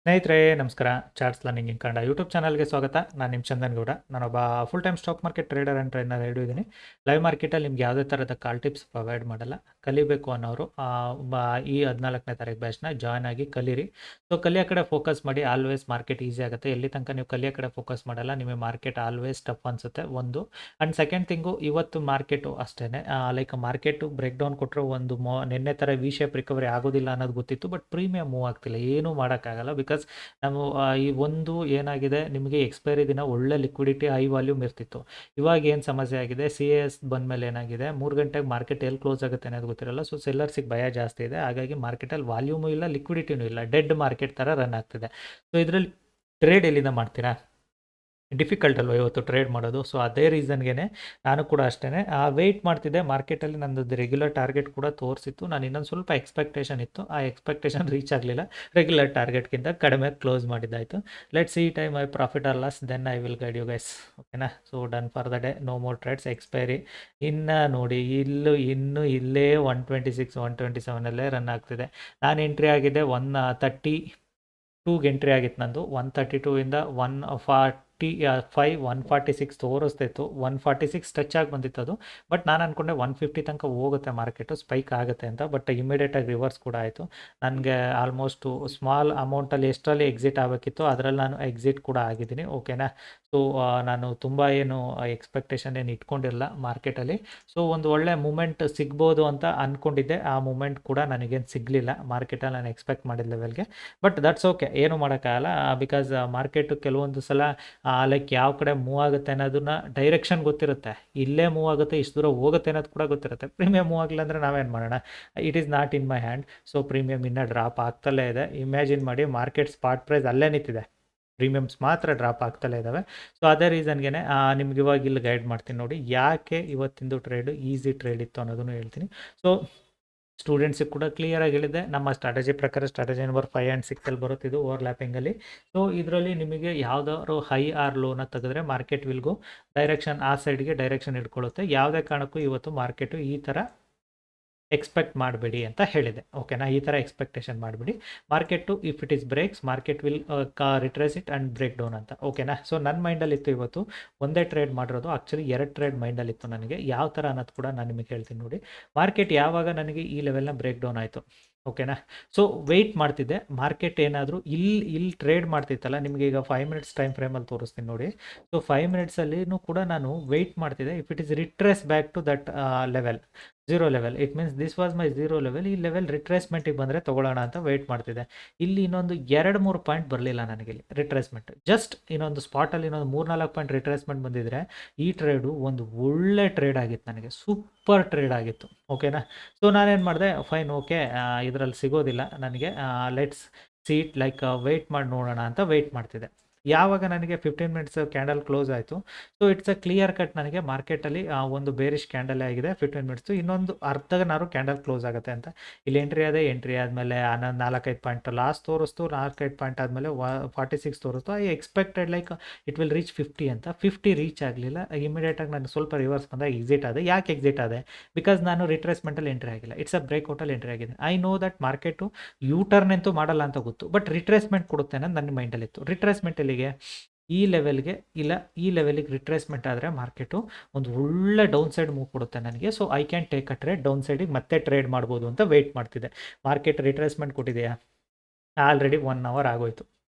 ಸ್ನೇಹಿತರೆ ನಮಸ್ಕಾರ. Charts learning in Kannada YouTube ಚಾನಲ್ಗೆ ಸ್ವಾಗತ. ನಾನು ನಿಮ್ಮ ಚಂದನ್ ಗೌಡ. ನಾನೊಬ್ಬ full time stock market trader and trainer ಇದ್ದೀನಿ. ಲೈವ್ ಮಾರ್ಕೆಟಲ್ಲಿ ನಿಮ್ಗೆ ಯಾವುದೇ ಥರದ ಕಾಲ್ ಟಿಪ್ಸ್ ಪ್ರೊವೈಡ್ ಮಾಡಲ್ಲ. ಕಲಿಬೇಕು ಅನ್ನೋರು ಈ 14ನೇ ತಾರೀಕು ಬ್ಯಾಚ್ನ ಜಾಯ್ನ್ ಆಗಿ ಕಲೀರಿ. ಸೊ ಕಲಿಯೋ ಕಡೆ ಫೋಕಸ್ ಮಾಡಿ. ಆಲ್ವೇಸ್ ಮಾರ್ಕೆಟ್ ಈಸಿ ಆಗುತ್ತೆ. ಎಲ್ಲಿ ತನಕ ನೀವು ಕಲಿಯೋ ಕಡೆ ಫೋಕಸ್ ಮಾಡಲ್ಲ, ನಿಮಗೆ ಮಾರ್ಕೆಟ್ ಆಲ್ವೇಸ್ ಟಫ್ ಅನಿಸುತ್ತೆ ಒಂದು. ಆ್ಯಂಡ್ ಸೆಕೆಂಡ್ ಥಿಂಗು, ಇವತ್ತು ಮಾರ್ಕೆಟು ಅಷ್ಟೇ ಲೈಕ್ ಮಾರ್ಕೆಟು ಬ್ರೇಕ್ ಡೌನ್ ಕೊಟ್ಟರು ಒಂದು ನಿನ್ನೆ ಥರ ವಿ ಶೇಪ್ ರಿಕವರಿ ಆಗೋದಿಲ್ಲ ಅನ್ನೋದು ಗೊತ್ತಿತ್ತು. ಬಟ್ ಪ್ರೀಮಿಯಮ್ ಮೂವ್ ಆಗ್ತಿಲ್ಲ, ಏನೂ ಮಾಡೋಕ್ಕಾಗಲ್ಲ. ಬಿಕಾಸ್ ನಾವು ಈ ಒಂದು ಏನಾಗಿದೆ, ನಿಮಗೆ ಎಕ್ಸ್ಪೈರಿ ದಿನ ಒಳ್ಳೆ ಲಿಕ್ವಿಡಿಟಿ ಹೈ ವಾಲ್ಯೂಮ್ ಇರ್ತಿತ್ತು. ಇವಾಗ ಏನು ಸಮಸ್ಯೆ ಆಗಿದೆ, CAS ಬಂದಮೇಲೆ ಏನಾಗಿದೆ, 3 ಗಂಟೆಗೆ ಮಾರ್ಕೆಟ್ ಎಲ್ಲಿ ಕ್ಲೋಸ್ ಆಗುತ್ತೆ ಅನ್ನೋದು ಗೊತ್ತಿರಲ್ಲ. ಸೊ ಸೆಲ್ಲರ್ಸಿಗೆ ಭಯ ಜಾಸ್ತಿ ಇದೆ. ಹಾಗಾಗಿ ಮಾರ್ಕೆಟಲ್ಲಿ ವಾಲ್ಯೂಮು ಇಲ್ಲ, ಲಿಕ್ವಿಡಿಟಿನೂ ಇಲ್ಲ, ಡೆಡ್ ಮಾರ್ಕೆಟ್ ಥರ ರನ್ ಆಗ್ತಿದೆ. ಸೊ ಇದರಲ್ಲಿ ಟ್ರೇಡ್ ಎಲ್ಲಿಂದ ಮಾಡ್ತೀರಾ? ಡಿಫಿಕಲ್ಟ್ ಅಲ್ವ ಇವತ್ತು ಟ್ರೇಡ್ ಮಾಡೋದು. ಸೊ ಅದೇ ರೀಸನ್ಗೆ ನಾನು ಕೂಡ ಅಷ್ಟೇ ವೆಯ್ಟ್ ಮಾಡ್ತಿದ್ದೆ. ಮಾರ್ಕೆಟಲ್ಲಿ ನನ್ನದು ರೆಗ್ಯುಲರ್ ಟಾರ್ಗೆಟ್ ಕೂಡ ತೋರಿಸಿತ್ತು. ನಾನು ಇನ್ನೊಂದು ಸ್ವಲ್ಪ ಎಕ್ಸ್ಪೆಕ್ಟೇಷನ್ ಇತ್ತು, ಆ ಎಕ್ಸ್ಪೆಕ್ಟೇಷನ್ ರೀಚ್ ಆಗಲಿಲ್ಲ. ರೆಗ್ಯುಲರ್ ಟಾರ್ಗೆಟ್ಗಿಂತ ಕಡಿಮೆ ಕ್ಲೋಸ್ ಮಾಡಿದ್ದಾಯಿತು. Let's see time I profit or loss, then I will guide you guys. ಓಕೆನಾ? So done for the day, no more trades. Expiry ಇನ್ನು ನೋಡಿ, ಇನ್ನು ಇಲ್ಲೇ 126 127 ರನ್ ಆಗ್ತಿದೆ. ನಾನು ಎಂಟ್ರಿ ಆಗಿದೆ 132ಗೆ ಎಂಟ್ರಿ ಆಗಿತ್ತು ನಂದು. 132 ಇಂದ 146 ತೋರಿಸ್ತಿತ್ತು. 146 ಟಚ್ ಆಗಿ ಬಂದಿತ್ತು ಅದು. ಬಟ್ ನಾನು ಅಂದ್ಕೊಂಡೆ 150 ತನಕ ಹೋಗುತ್ತೆ ಮಾರ್ಕೆಟು, ಸ್ಪೈಕ್ ಆಗುತ್ತೆ ಅಂತ. ಬಟ್ ಇಮಿಡಿಯೇಟಾಗಿ ರಿವರ್ಸ್ ಕೂಡ ಆಯಿತು. ನನಗೆ ಆಲ್ಮೋಸ್ಟು ಸ್ಮಾಲ್ ಅಮೌಂಟಲ್ಲಿ ಎಷ್ಟರಲ್ಲಿ ಎಕ್ಸಿಟ್ ಆಗಬೇಕಿತ್ತು ಅದರಲ್ಲಿ ನಾನು ಎಕ್ಸಿಟ್ ಕೂಡ ಆಗಿದ್ದೀನಿ. ಓಕೆನಾ? ಸೊ ನಾನು ತುಂಬ ಏನು ಎಕ್ಸ್ಪೆಕ್ಟೇಷನ್ ಏನು ಇಟ್ಕೊಂಡಿರಲ್ಲ ಮಾರ್ಕೆಟಲ್ಲಿ. ಸೊ ಒಂದು ಒಳ್ಳೆ ಮೂಮೆಂಟ್ ಸಿಗ್ಬೋದು ಅಂತ ಅಂದ್ಕೊಂಡಿದ್ದೆ. ಆ ಮೂಮೆಂಟ್ ಕೂಡ ನನಗೇನು ಸಿಗಲಿಲ್ಲ ಮಾರ್ಕೆಟಲ್ಲಿ ನಾನು ಎಕ್ಸ್ಪೆಕ್ಟ್ ಮಾಡಿದ ಲೆವೆಲ್ಗೆ. ಬಟ್ ದಟ್ಸ್ ಓಕೆ, ಏನು ಮಾಡೋಕ್ಕಾಗಲ್ಲ. ಬಿಕಾಸ್ ಮಾರ್ಕೆಟು ಕೆಲವೊಂದು ಸಲ ಲೈಕ್ ಯಾವ ಕಡೆ ಮೂವ್ ಆಗುತ್ತೆ ಅನ್ನೋದನ್ನ ಡೈರೆಕ್ಷನ್ ಗೊತ್ತಿರುತ್ತೆ. ಇಲ್ಲೇ ಮೂವ್ ಆಗುತ್ತೆ, ಇಷ್ಟು ದೂರ ಹೋಗುತ್ತೆ ಅನ್ನೋದು ಕೂಡ ಗೊತ್ತಿರುತ್ತೆ. ಪ್ರೀಮಿಯಮ್ ಮೂವ್ ಆಗಲಿಲ್ಲ ಅಂದರೆ ನಾವೇನು ಮಾಡೋಣ? It is not in my hand. So premium ಇನ್ನೂ ಡ್ರಾಪ್ ಆಗ್ತಲೇ ಇದೆ. ಇಮ್ಯಾಜಿನ್ ಮಾಡಿ, ಮಾರ್ಕೆಟ್ ಸ್ಪಾಟ್ ಪ್ರೈಸ್ ಅಲ್ಲೇ ನಿಂತಿದೆ, ಪ್ರೀಮಿಯಮ್ಸ್ ಮಾತ್ರ ಡ್ರಾಪ್ ಆಗ್ತಲೇ ಇದ್ದಾವೆ. ಸೊ ಅದೇ ರೀಸನ್ಗೆ ನಿಮ್ಗೆ ಇವಾಗ ಇಲ್ಲಿ ಗೈಡ್ ಮಾಡ್ತೀನಿ ನೋಡಿ, ಯಾಕೆ ಇವತ್ತಿಂದು ಟ್ರೇಡು ಈಸಿ ಟ್ರೇಡ್ ಇತ್ತು ಅನ್ನೋದನ್ನು ಹೇಳ್ತೀನಿ. ಸೊ ಸ್ಟೂಡೆಂಟ್ಸಿಗೆ ಕೂಡ ಕ್ಲಿಯರಾಗಿ ಹೇಳಿದೆ. ನಮ್ಮ ಸ್ಟ್ರಾಟಜಿ ಪ್ರಕಾರ ಸ್ಟ್ರಾಟಜಿ ನಂಬರ್ 5 ಆ್ಯಂಡ್ 6 ಬರುತ್ತಿದ್ದು ಓವರ್ಲ್ಯಾಪಿಂಗಲ್ಲಿ. ಸೊ ಇದರಲ್ಲಿ ನಿಮಗೆ ಯಾವುದಾದ್ರು ಹೈ ಆರ್ ಲೋನ ತೆಗೆದ್ರೆ ಮಾರ್ಕೆಟ್ ವಿಲ್ಗೂ ಡೈರೆಕ್ಷನ್ ಆ ಸೈಡ್ಗೆ ಡೈರೆಕ್ಷನ್ ಇಟ್ಕೊಳ್ಳುತ್ತೆ. ಯಾವುದೇ ಕಾರಣಕ್ಕೂ ಇವತ್ತು ಮಾರ್ಕೆಟು ಈ ಥರ ಎಕ್ಸ್ಪೆಕ್ಟ್ ಮಾಡಬೇಡಿ ಅಂತ ಹೇಳಿದೆ. ಓಕೆನಾ? ಈ ಥರ ಎಕ್ಸ್ಪೆಕ್ಟೇಷನ್ ಮಾಡಿಬಿಡಿ. Market if it is breaks, market will retrace it and break down ಅಂತ. ಓಕೆನಾ? ಸೊ ನನ್ನ ಮೈಂಡಲ್ಲಿತ್ತು ಇವತ್ತು ಒಂದೇ ಟ್ರೇಡ್ ಮಾಡಿರೋದು. ಆ್ಯಕ್ಚುಲಿ 2 ಟ್ರೇಡ್ ಮೈಂಡಲ್ಲಿತ್ತು ನನಗೆ. ಯಾವ ಥರ ಅನ್ನೋದು ಕೂಡ ನಾನು ನಿಮಗೆ ಹೇಳ್ತೀನಿ ನೋಡಿ. ಮಾರ್ಕೆಟ್ ಯಾವಾಗ ನನಗೆ ಈ ಲೆವೆಲ್ನ ಬ್ರೇಕ್ ಡೌನ್ ಆಯಿತು, ಓಕೆನಾ? ಸೊ ವೆಯ್ಟ್ ಮಾಡ್ತಿದ್ದೆ. ಮಾರ್ಕೆಟ್ ಏನಾದರೂ ಇಲ್ಲಿ ಟ್ರೇಡ್ ಮಾಡ್ತಿತ್ತಲ್ಲ, ನಿಮಗೆ ಈಗ 5 ಮಿನಿಟ್ಸ್ ಟೈಮ್ ಫ್ರೇಮಲ್ಲಿ ತೋರಿಸ್ತೀನಿ ನೋಡಿ. ಸೊ 5 ಮಿನಿಟ್ಸಲ್ಲಿನೂ ಕೂಡ ನಾನು ವೆಯ್ಟ್ ಮಾಡ್ತಿದ್ದೆ. If it is retrace back to that level, 0 level, it means this was my 0 level. ಈ ಲೆವೆಲ್ ರಿಟ್ರೇಸ್ಮೆಂಟಿಗೆ ಬಂದರೆ ತೊಗೊಳ್ಳೋಣ ಅಂತ ವೆಯ್ಟ್ ಮಾಡ್ತಿದ್ದೆ. ಇಲ್ಲಿ ಇನ್ನೊಂದು 2-3 ಪಾಯಿಂಟ್ ಬರಲಿಲ್ಲ ನನಗೆ ಇಲ್ಲಿ ರಿಟ್ರೇಸ್ಮೆಂಟ್. ಜಸ್ಟ್ ಇನ್ನೊಂದು ಸ್ಪಾಟಲ್ಲಿ ಇನ್ನೊಂದು 3-4 ಪಾಯಿಂಟ್ ರಿಟ್ರೇಸ್ಮೆಂಟ್ ಬಂದಿದ್ದರೆ ಈ ಟ್ರೇಡು ಒಂದು ಒಳ್ಳೆ ಟ್ರೇಡ್ ಆಗಿತ್ತು ನನಗೆ, ಸೂಪರ್ ಟ್ರೇಡ್ ಆಗಿತ್ತು. ಓಕೆನಾ? ಸೊ ನಾನೇನು ಮಾಡಿದೆ, ಫೈನ್, ಓಕೆ, ಇದರಲ್ಲಿ ಸಿಗೋದಿಲ್ಲ ನನಗೆ, ಲೆಟ್ಸ್ ಸೀಟ್ ಲೈಕ್ ವೆಯ್ಟ್ ಮಾಡಿ ನೋಡೋಣ ಅಂತ ವೆಯ್ಟ್ ಮಾಡ್ತಿದ್ದೆ. ಯಾವಾಗ ನನಗೆ 15 ಮಿನಿಟ್ಸ್ ಕ್ಯಾಂಡಲ್ ಕ್ಲೋಸ್ ಆಯಿತು, so it's a clear cut ನನಗೆ ಮಾರ್ಕೆಟಲ್ಲಿ ಒಂದು ಬೇರಿಶ್ ಕ್ಯಾಂಡಲ್ ಆಗಿದೆ 15 ಮಿನಿಟ್ಸು. ಇನ್ನೊಂದು ಅರ್ಧನಾರು ಕ್ಯಾಂಡಲ್ ಕ್ಲೋಸ್ ಆಗುತ್ತೆ ಅಂತ ಇಲ್ಲಿ ಎಂಟ್ರಿ ಆದಮೇಲೆ 4-5 ಪಾಯಿಂಟ್ ಲಾಸ್ಟ್ ತೋರಿಸ್ತು. 4-5 ಪಾಯಿಂಟ್ ಆದಮೇಲೆ 46 ತೋರಿಸ್ತು. I expected like it will reach 50 ಅಂತ. 50 ರೀಚ್ ಆಗಲಿಲ್ಲ. ಇಮಿಡಿಯೇಟಾಗಿ ನಾನು ಸ್ವಲ್ಪ ರಿವರ್ಸ್ ಬಂದಾಗ ಎಕ್ಸಿಟ್ ಆದೆ. ಯಾಕೆ ಎಕ್ಸಿಟ್ ಆದೆ? ಬಿಕಾಸ್ ನಾನು ರಿಟ್ರೇಸ್ಮೆಂಟಲ್ಲಿ ಎಂಟ್ರಿ ಆಗಿಲ್ಲ, ಇಟ್ಸ್ ಅ ಬ್ರೇಕ್ಔಟಲ್ಲಿ ಎಂಟ್ರಿ ಆಗಿದೆ. I know that market U turn ಅಂತೂ ಮಾಡಲ್ಲ ಅಂತ ಗೊತ್ತು, ಬಟ್ ರಿಟ್ರೇಸ್ಮೆಂಟ್ ಕೊಡುತ್ತೆ ಅನ್ನೋದು ನನ್ನ ಮೈಂಡಲ್ಲಿತ್ತು. ರಿಟ್ರೇಸ್ಮೆಂಟ್ ಎಲ್ಲಿಗೆ? ಈ ಲೆವೆಲ್ಗೆ, ಇಲ್ಲ ಈ ಲೆವೆಲಿಗೆ ರಿಟ್ರೇಸ್ಮೆಂಟ್ ಆದರೆ ಮಾರ್ಕೆಟು ಒಂದು ಒಳ್ಳೆ ಡೌನ್ ಸೈಡ್ ಮೂವ್ ಕೊಡುತ್ತೆ ನನಗೆ. So I can take a trade, down ಸೈಡಿಗೆ ಮತ್ತೆ ಟ್ರೇಡ್ ಮಾಡ್ಬೋದು ಅಂತ ವೆಯ್ಟ್ ಮಾಡ್ತಿದ್ದೆ. ಮಾರ್ಕೆಟ್ ರಿಟ್ರೇಸ್ಮೆಂಟ್ ಕೊಟ್ಟಿದೆಯಾ? ಆಲ್ರೆಡಿ 1 ಅವರ್ ಆಗೋಯ್ತು,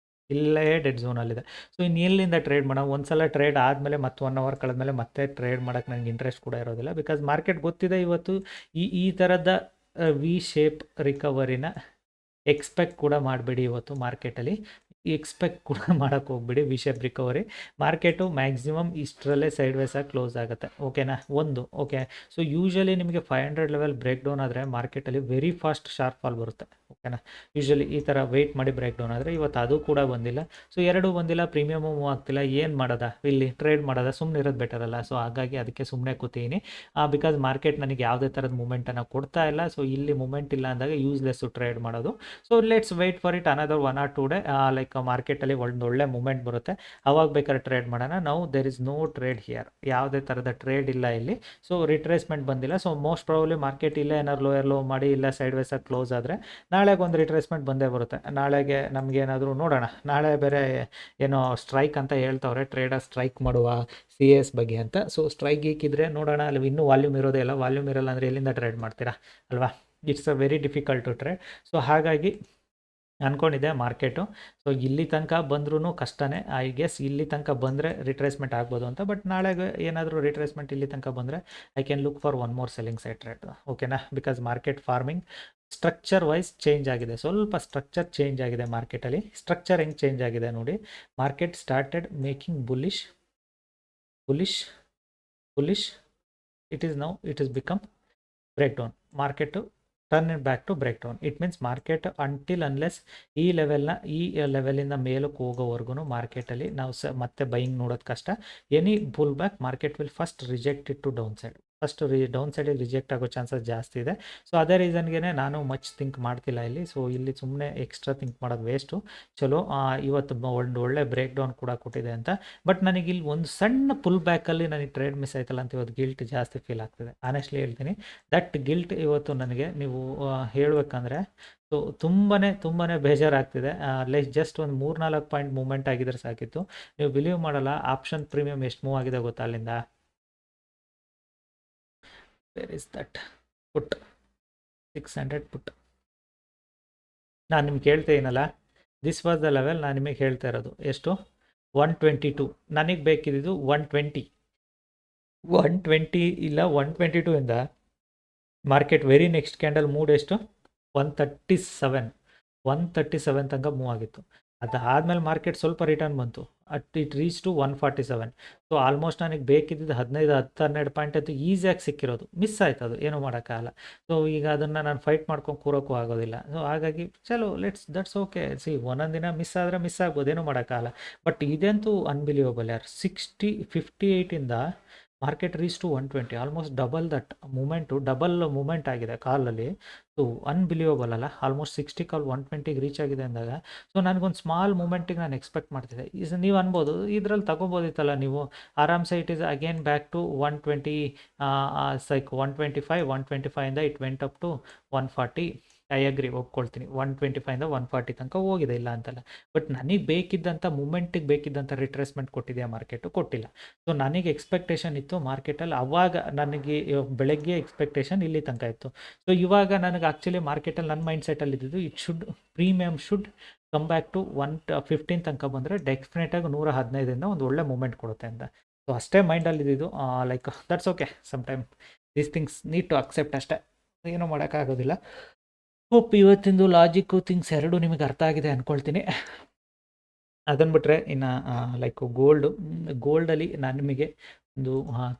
ಇಲ್ಲೇ ಡೆಡ್ ಝೋನಲ್ಲಿದೆ. ಸೊ ಇನ್ನು ಎಲ್ಲಿಂದ ಟ್ರೇಡ್ ಮಾಡೋಣ? ಒಂದು ಸಲ ಟ್ರೇಡ್ ಆದಮೇಲೆ ಮತ್ತೆ 1 ಅವರ್ ಕಳೆದ್ಮೇಲೆ ಮತ್ತೆ ಟ್ರೇಡ್ ಮಾಡೋಕ್ಕೆ ನನಗೆ ಇಂಟ್ರೆಸ್ಟ್ ಕೂಡ ಇರೋದಿಲ್ಲ. ಬಿಕಾಸ್ ಮಾರ್ಕೆಟ್ ಗೊತ್ತಿದೆ ಇವತ್ತು ಈ ಥರದ ವಿ ಶೇಪ್ ರಿಕವರಿನ ಎಕ್ಸ್ಪೆಕ್ಟ್ ಕೂಡ ಮಾಡಬೇಡಿ. ಇವತ್ತು ಮಾರ್ಕೆಟಲ್ಲಿ ಎಕ್ಸ್ಪೆಕ್ಟ್ ಕೂಡ ಮಾಡೋಕ್ಕೆ ಹೋಗ್ಬಿಡಿ V shape recovery. Market maximum ಇಷ್ಟರಲ್ಲೇ ಸೈಡ್ ವೇಸಾಗಿ ಕ್ಲೋಸ್ ಆಗುತ್ತೆ. ಓಕೆನಾ? ಓಕೆ. ಸೊ ಯೂಶ್ವಲಿ ನಿಮಗೆ 500 ಲೆವೆಲ್ ಬ್ರೇಕ್ ಡೌನ್ ಆದರೆ ಮಾರ್ಕೆಟಲ್ಲಿ ವೆರಿ ಫಾಸ್ಟ್ ಶಾರ್ಪ್ ಫಾಲ್ ಬರುತ್ತೆ. ಓಕೆನಾ? ಯೂಶ್ವಲಿ ಈ ಥರ ವೆಯ್ಟ್ ಮಾಡಿ ಬ್ರೇಕ್ ಡೌನ್ ಆದರೆ, ಇವತ್ತು ಅದು ಕೂಡ ಬಂದಿಲ್ಲ. ಸೊ ಎರಡೂ ಬಂದಿಲ್ಲ, ಪ್ರೀಮಿಯಮು ಮೂವ್ ಆಗ್ತಿಲ್ಲ. ಏನು ಮಾಡೋದ ಇಲ್ಲಿ? ಟ್ರೇಡ್ ಮಾಡೋದ? ಸುಮ್ಮನೆ ಇರೋದು ಬೆಟರ್ ಅಲ್ಲ. ಸೊ ಹಾಗಾಗಿ ಅದಕ್ಕೆ ಸುಮ್ಮನೆ ಕೂತೀನಿ. ಬಿಕಾಸ್ ಮಾರ್ಕೆಟ್ ನನಗೆ ಯಾವುದೇ ಥರದ ಮೂಮೆಂಟನ್ನು ಕೊಡ್ತಾ ಇಲ್ಲ. ಸೊ ಇಲ್ಲಿ ಮೂಮೆಂಟ್ ಇಲ್ಲ ಅಂದಾಗ ಯೂಸ್ಲೆಸ್ಸು ಟ್ರೇಡ್ ಮಾಡೋದು. So let's wait for it another 1 or 2 day. Like ಮಾರ್ಕೆಟಲ್ಲಿ ಒಂದು ಒಳ್ಳೆ ಮೂಮೆಂಟ್ ಬರುತ್ತೆ, ಅವಾಗ ಬೇಕಾದ್ರೆ ಟ್ರೇಡ್ ಮಾಡೋಣ. ನಾವು there is no trade here, ಯಾವುದೇ ಥರದ ಟ್ರೇಡ್ ಇಲ್ಲ ಇಲ್ಲಿ. ಸೊ ರಿಟ್ರೇಸ್ಮೆಂಟ್ ಬಂದಿಲ್ಲ. ಸೊ ಮೋಸ್ಟ್ ಪ್ರಾಬಬ್ಲಿ ಮಾರ್ಕೆಟ್ ಇಲ್ಲೇ ಏನಾದ್ರು ಲೋಯರ್ ಲೋ ಮಾಡಿ ಇಲ್ಲ ಸೈಡ್ ವೇಸಾಗಿ ಕ್ಲೋಸ್ ಆದರೆ ನಾಳೆ ನಾಳೆಗೆ ಒಂದು ರಿಟ್ರೇಸ್ಮೆಂಟ್ ಬಂದೇ ಬರುತ್ತೆ. ನಾಳೆಗೆ ನಮಗೇನಾದರೂ ನೋಡೋಣ, ನಾಳೆ ಬೇರೆ ಏನೋ ಸ್ಟ್ರೈಕ್ ಅಂತ ಹೇಳ್ತವ್ರೆ, ಟ್ರೇಡರ್ ಸ್ಟ್ರೈಕ್ ಮಾಡುವ CS ಬಗ್ಗೆ ಅಂತ. ಸೊ ಸ್ಟ್ರೈಕ್ ಗೀಕಿದ್ರೆ ನೋಡೋಣ, ಅಲ್ಲಿ ಇನ್ನೂ ವಾಲ್ಯೂಮ್ ಇರೋದೇ ಇಲ್ಲ. ವಾಲ್ಯೂಮ್ ಇರಲ್ಲ ಅಂದರೆ ಎಲ್ಲಿಂದ ಟ್ರೇಡ್ ಮಾಡ್ತೀರಾ ಅಲ್ವಾ? It's a very difficult to trade. So ಹಾಗಾಗಿ ಅಂದ್ಕೊಂಡಿದ್ದೆ ಮಾರ್ಕೆಟು. ಸೊ ಇಲ್ಲಿ ತನಕ ಬಂದ್ರೂ ಕಷ್ಟನೇ. ಐ ಗೆಸ್ ಇಲ್ಲಿ ತನಕ ಬಂದರೆ ರಿಟ್ರೇಸ್ಮೆಂಟ್ ಆಗ್ಬೋದು ಅಂತ. ಬಟ್ ನಾಳೆಗೆ ಏನಾದರೂ ರಿಟ್ರೇಸ್ಮೆಂಟ್ ಇಲ್ಲಿ ತನಕ ಬಂದರೆ I can look for one more selling side trade. ಓಕೆನಾ? Because market forming structure wise change ಆಗಿದೆ, ಸ್ವಲ್ಪ ಸ್ಟ್ರಕ್ಚರ್ ಚೇಂಜ್ ಆಗಿದೆ ಮಾರ್ಕೆಟಲ್ಲಿ. ಸ್ಟ್ರಕ್ಚರ್ ಹೆಂಗೆ ಚೇಂಜ್ ಆಗಿದೆ ನೋಡಿ. Market started making bullish bullish bullish. It is now it is become break down. Market turn it back to break down. It means market until unless ಈ ಲೆವೆಲಿಂದ ಮೇಲಕ್ಕೆ ಹೋಗೋವರೆಗೂ ಮಾರ್ಕೆಟಲ್ಲಿ ನಾವು ಮತ್ತೆ ಬೈಯಿಂಗ್ ನೋಡೋದು ಕಷ್ಟ. Any bull back market will first reject it to down side. First down ಸೈಡಿಗೆ ರಿಜೆಕ್ಟ್ ಆಗೋ ಚಾನ್ಸಸ್ ಜಾಸ್ತಿ ಇದೆ. ಸೊ ಅದೇ ರೀಸನ್ಗೆ ನಾನು ಮಚ್ ಥಿಂಕ್ ಮಾಡ್ತಿಲ್ಲ ಇಲ್ಲಿ. ಸೊ ಇಲ್ಲಿ ಸುಮ್ಮನೆ ಎಕ್ಸ್ಟ್ರಾ ಥಿಂಕ್ ಮಾಡೋದು ವೇಸ್ಟು. ಚಲೋ ಇವತ್ತು ಒಂದು ಒಳ್ಳೆ ಬ್ರೇಕ್ ಡೌನ್ ಕೂಡ ಕೊಟ್ಟಿದೆ ಅಂತ. ಬಟ್ ನನಗೆ ಇಲ್ಲಿ ಒಂದು ಸಣ್ಣ ಪುಲ್ ಬ್ಯಾಕಲ್ಲಿ ನನಗೆ ಟ್ರೇಡ್ ಮಿಸ್ ಆಯ್ತಲ್ಲ ಅಂತ ಇವತ್ತು ಗಿಲ್ಟ್ ಜಾಸ್ತಿ ಫೀಲ್ ಆಗ್ತಿದೆ. ಆನೆಸ್ಟ್ಲಿ ಹೇಳ್ತೀನಿ, ದಟ್ ಗಿಲ್ಟ್ ಇವತ್ತು ನನಗೆ ನೀವು ಹೇಳಬೇಕಂದ್ರೆ ಸೊ ತುಂಬಾ ಬೇಜಾರಾಗ್ತಿದೆ. ಜಸ್ಟ್ ಒಂದು 3-4 ಪಾಯಿಂಟ್ ಮೂವ್ಮೆಂಟ್ ಆಗಿದ್ರೆ ಸಾಕಿತ್ತು. ನೀವು ಬಿಲೀವ್ ಮಾಡಲ್ಲ, ಆಪ್ಷನ್ ಪ್ರೀಮಿಯಮ್ ಎಷ್ಟು ಮೂವ್ ಆಗಿದೆ ಗೊತ್ತಾ ಅಲ್ಲಿಂದ. ವೇರ್ ಇಸ್ ದಟ್ ಪುಟ್ 600 ಪುಟ್. ನಾನು ನಿಮ್ಗೆ ಹೇಳ್ತಾ ಏನಲ್ಲ, ದಿಸ್ ವಾಸ್ ದ ಲೆವೆಲ್. ನಾನು ನಿಮಗೆ ಹೇಳ್ತಾ ಇರೋದು ಎಷ್ಟು, 122. ನನಗೆ ಬೇಕಿದ್ದು 120 ಇಲ್ಲ 122 ಇಂದ market very next candle mood ಎಷ್ಟು, 137 ತನಕ ಮೂವ್ ಆಗಿತ್ತು. ಅದಾದಮೇಲೆ ಮಾರ್ಕೆಟ್ ಸ್ವಲ್ಪ ರಿಟರ್ನ್ ಬಂತು. It reach to 147. So almost ನನಗೆ ಬೇಕಿದ್ದು 15-12 ಪಾಯಿಂಟ್ ಅದು ಈಸಿಯಾಗಿ ಸಿಕ್ಕಿರೋದು. ಮಿಸ್ ಆಯ್ತು, ಅದು ಏನೂ ಮಾಡೋಕ್ಕಾಗಲ್ಲ. ಸೊ ಈಗ ಅದನ್ನು ನಾನು ಫೈಟ್ ಮಾಡ್ಕೊಂಡು ಕೂರೋಕ್ಕೂ ಆಗೋದಿಲ್ಲ. ಸೊ ಹಾಗಾಗಿ ಚಲೋ ದಟ್ಸ್ ಓಕೆ. ಒಂದೊಂದು ದಿನ ಮಿಸ್ ಆದರೆ ಮಿಸ್ ಆಗ್ಬೋದು, ಏನೂ ಮಾಡೋಕ್ಕಾಗಲ್ಲ. ಬಟ್ ಇದಂತೂ ಅನ್ಬಿಲಿಯಬಲ್ ಯಾರು. 58ಇಂದ market reach to 120, almost double that moment ಆಗಿದೆ ಕಾಲಲ್ಲಿ. ಸೊ ಅನ್ಬಿಲಿಯಬಲ್ ಅಲ್ಲ. ಆಲ್ಮೋಸ್ಟ್ 60 ಕಾಲ್ 120ಗೆ ರೀಚ್ ಆಗಿದೆ ಅಂದಾಗ ಸೊ ನನಗೊಂದು ಸ್ಮಾಲ್ ಮೂಮೆಂಟಿಗೆ ನಾನು ಎಕ್ಸ್ಪೆಕ್ಟ್ ಮಾಡ್ತಿದ್ದೆ. ನೀವು ಅನ್ಬೋದು ಇದ್ರಲ್ಲಿ ತಗೋಬೋದಿತ್ತಲ್ಲ ನೀವು ಆರಾಮ್ಸೆ. It is again back to 120, 125 ಇಂದ it went up to 140. I agree, ಒಪ್ಕೊಳ್ತೀನಿ. 125 ಇಂದ 140 ತನಕ ಹೋಗಿದೆ, ಇಲ್ಲ ಅಂತಲ್ಲ. ಬಟ್ ನನಗೆ ಬೇಕಿದ್ದಂಥ ಮೂಮೆಂಟಿಗೆ ಬೇಕಿದ್ದಂಥ ರಿಟ್ರೇಸ್ಮೆಂಟ್ ಕೊಟ್ಟಿದೆಯಾ ಮಾರ್ಕೆಟು? ಕೊಟ್ಟಿಲ್ಲ. ಸೊ ನನಗೆ ಎಕ್ಸ್ಪೆಕ್ಟೇಷನ್ ಇತ್ತು ಮಾರ್ಕೆಟಲ್ಲಿ, ಅವಾಗ ನನಗೆ ಬೆಳಗ್ಗೆ ಎಕ್ಸ್ಪೆಕ್ಟೇಷನ್ ಇಲ್ಲಿ ತನಕ ಇತ್ತು. ಸೊ ಇವಾಗ ನನಗೆ ಆ್ಯಕ್ಚುಲಿ ಮಾರ್ಕೆಟಲ್ಲಿ ನನ್ನ ಮೈಂಡ್ ಸೆಟಲ್ಲಿ ಇದ್ದಿದ್ದು premium should come back to 115 ತನಕ ಬಂದರೆ ಡೆಫಿನೆಟಾಗಿ 115ಇಂದ ಒಂದು ಒಳ್ಳೆ ಮೂಮೆಂಟ್ ಕೊಡುತ್ತೆ ಅಂತ. ಸೊ ಅಷ್ಟೇ ಮೈಂಡಲ್ಲಿ ಇದ್ದಿದ್ದು. Like that's okay. Sometime these things need to accept ಅಷ್ಟೇ, ಏನೂ ಮಾಡೋಕ್ಕಾಗೋದಿಲ್ಲ. ಹೋಪ್ ಇವತ್ತಿಂದು ಲಾಜಿಕ್ಕು ಥಿಂಗ್ಸ್ ಎರಡೂ ನಿಮಗೆ ಅರ್ಥ ಆಗಿದೆ ಅಂದ್ಕೊಳ್ತೀನಿ. ಅದನ್ನು ಬಿಟ್ಟರೆ ಇನ್ನು ಲೈಕ್ ಗೋಲ್ಡಲ್ಲಿ ನಾನು ನಿಮಗೆ ಒಂದು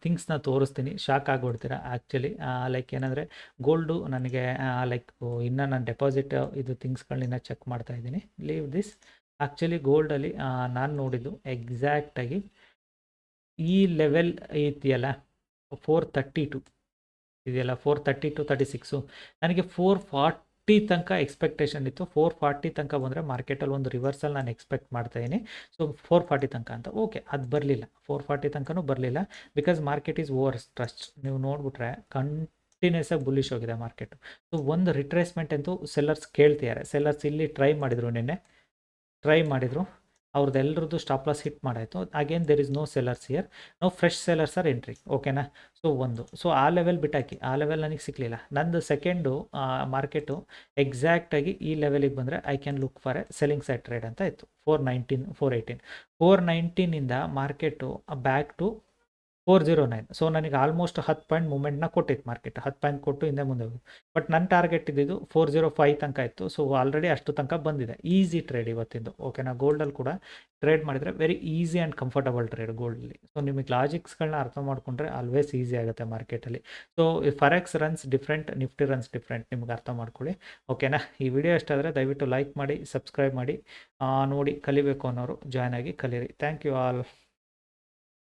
ಥಿಂಗ್ಸ್ನ ತೋರಿಸ್ತೀನಿ, ಶಾಕ್ ಆಗಿಬಿಡ್ತೀರಾ ಆ್ಯಕ್ಚುಲಿ. ಲೈಕ್ ಏನಂದರೆ ಗೋಲ್ಡು ನನಗೆ ಲೈಕ್ ಇನ್ನೂ ನಾನು ಡೆಪಾಸಿಟ್ ಇದು ಥಿಂಗ್ಸ್ಗಳನ್ನ ಚೆಕ್ ಮಾಡ್ತಾ ಇದ್ದೀನಿ. Leave this. ಆ್ಯಕ್ಚುಲಿ ಗೋಲ್ಡಲ್ಲಿ ನಾನು ನೋಡಿದ್ದು ಎಕ್ಸಾಕ್ಟಾಗಿ ಈ ಲೆವೆಲ್ ಐತಿಯಲ್ಲ 432 ಇದೆಯಲ್ಲ, 430-36. ನನಗೆ 440 ತನಕ ಎಕ್ಸ್ಪೆಕ್ಟೇಷನ್ ಇತ್ತು. 440 ತನಕ ಬಂದರೆ ಮಾರ್ಕೆಟಲ್ಲಿ ಒಂದು ರಿವರ್ಸಲ್ ನಾನು ಎಕ್ಸ್ಪೆಕ್ಟ್ ಮಾಡ್ತಾಯಿದ್ದೀನಿ. ಸೊ 440 ತನಕ ಅಂತ ಓಕೆ, ಅದು ಬರಲಿಲ್ಲ. 440 ತನಕನೂ ಬರಲಿಲ್ಲ. Because market is overstretched. ನೀವು ನೋಡಿಬಿಟ್ರೆ ಕಂಟಿನ್ಯೂಸ್ ಆಗಿ ಬುಲ್ಲಿಶ್ ಹೋಗಿದೆ ಮಾರ್ಕೆಟು. ಸೊ ಒಂದು ರಿಟ್ರೇಸ್ಮೆಂಟ್ ಅಂತೂ ಸೆಲ್ಲರ್ಸ್ ಕೇಳ್ತಿದ್ದಾರೆ. ಸೆಲ್ಲರ್ಸ್ ಇಲ್ಲಿ ಟ್ರೈ ಮಾಡಿದರು. ಅವ್ರದ್ದೆಲ್ಲರದ್ದು ಸ್ಟಾಪ್ ಲಾಸ್ ಹಿಟ್ ಮಾಡಾಯಿತು. Again there is no sellers here. No fresh sellers are entry. ಓಕೆನಾ? ಸೊ ಆ ಲೆವೆಲ್ ಬಿಟ್ಟಾಕಿ, ಆ ಲೆವೆಲ್ ನನಗೆ ಸಿಕ್ಕಲಿಲ್ಲ. ನಂದು ಸೆಕೆಂಡು ಮಾರ್ಕೆಟು ಎಕ್ಸಾಕ್ಟಾಗಿ ಈ ಲೆವೆಲಿಗೆ ಬಂದರೆ I can look for A selling side trade ಅಂತ ಇತ್ತು. 418 ಮಾರ್ಕೆಟು ಬ್ಯಾಕ್ ಟು 409. ಸೊ ನನಗೆ ಆಲ್ಮೋಸ್ಟ್ 10 ಪಾಯಿಂಟ್ ಮೂಮೆಂಟ್ನ ಕೊಟ್ಟಿತ್ತು ಮಾರ್ಕೆಟ್. 10 ಪಾಯಿಂಟ್ ಕೊಟ್ಟು ಹಿಂದೆ ಮುಂದೆ ಹೋಗಿ. ಬಟ್ ನನ್ನ ಟಾರ್ಗೆಟ್ ಇದ್ದಿದ್ದು 405 ತನಕ ಇತ್ತು. ಸೊ ಆಲ್ರೆಡಿ ಅಷ್ಟು ತನಕ ಬಂದಿದೆ. ಈಸಿ ಟ್ರೇಡ್ ಇವತ್ತಿಂದು. ಓಕೆನಾ? ಗೋಲ್ಡಲ್ಲಿ ಕೂಡ ಟ್ರೇಡ್ ಮಾಡಿದರೆ very easy and comfortable trade ಗೋಲ್ಡಲ್ಲಿ. ಸೊ ನಿಮಗೆ ಲಾಜಿಕ್ಸ್ಗಳನ್ನ ಅರ್ಥ ಮಾಡಿಕೊಂಡ್ರೆ ಆಲ್ವೇಸ್ ಈಸಿ ಆಗುತ್ತೆ ಮಾರ್ಕೆಟಲ್ಲಿ. So forex runs different, Nifty runs different. ನಿಮ್ಗೆ ಅರ್ಥ ಮಾಡ್ಕೊಳ್ಳಿ. ಓಕೆನಾ? ಈ ವಿಡಿಯೋ ಇಷ್ಟಾದರೆ ದಯವಿಟ್ಟು ಲೈಕ್ ಮಾಡಿ, ಸಬ್ಸ್ಕ್ರೈಬ್ ಮಾಡಿ. ನೋಡಿ ಕಲಿಬೇಕು ಅನ್ನೋರು ಜಾಯ್ನ್ ಆಗಿ ಕಲೀರಿ. Thank you all.